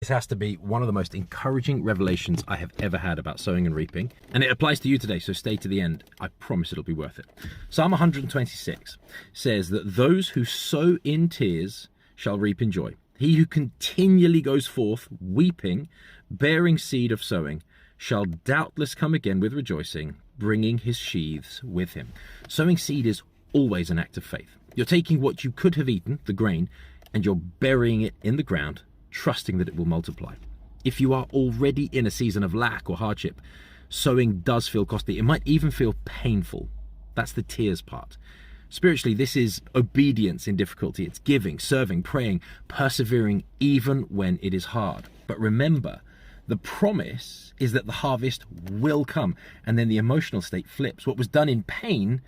This has to be one of the most encouraging revelations I have ever had about sowing and reaping. And it applies to you today, so stay to the end. I promise it'll be worth it. Psalm 126 says that those who sow in tears shall reap in joy. He who continually goes forth weeping, bearing seed of sowing, shall doubtless come again with rejoicing, bringing his sheaves with him. Sowing seed is always an act of faith. You're taking what you could have eaten, the grain, and you're burying it in the ground, trusting that it will multiply. If you are already in a season of lack or hardship, sowing does feel costly. It might even feel painful. That's the tears part. Spiritually, this is obedience in difficulty. It's giving, serving, praying, persevering, even when it is hard. But remember, the promise is that the harvest will come, and then the emotional state flips. What was done in pain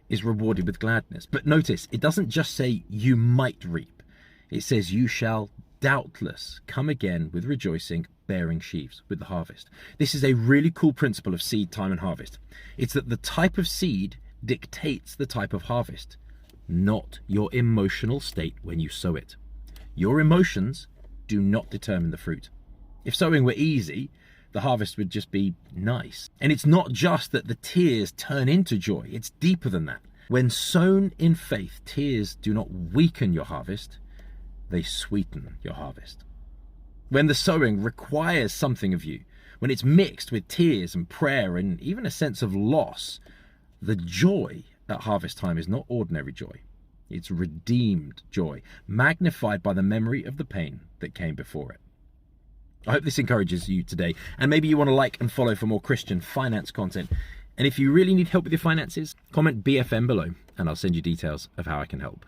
is rewarded with gladness. But notice, it doesn't just say you might reap. It says you shall doubtless come again with rejoicing, bearing sheaves with the harvest. This is a really cool principle of seed time and harvest. It's that the type of seed dictates the type of harvest, not your emotional state when you sow it. Your emotions do not determine the fruit. If sowing were easy, the harvest would just be nice. And it's not just that the tears turn into joy, it's deeper than that. When sown in faith, tears do not weaken your harvest, they sweeten your harvest. When the sowing requires something of you, when it's mixed with tears and prayer and even a sense of loss, the joy at harvest time is not ordinary joy. It's redeemed joy, magnified by the memory of the pain that came before it. I hope this encourages you today, and maybe you want to like and follow for more Christian finance content. And if you really need help with your finances, comment BFM below and I'll send you details of how I can help.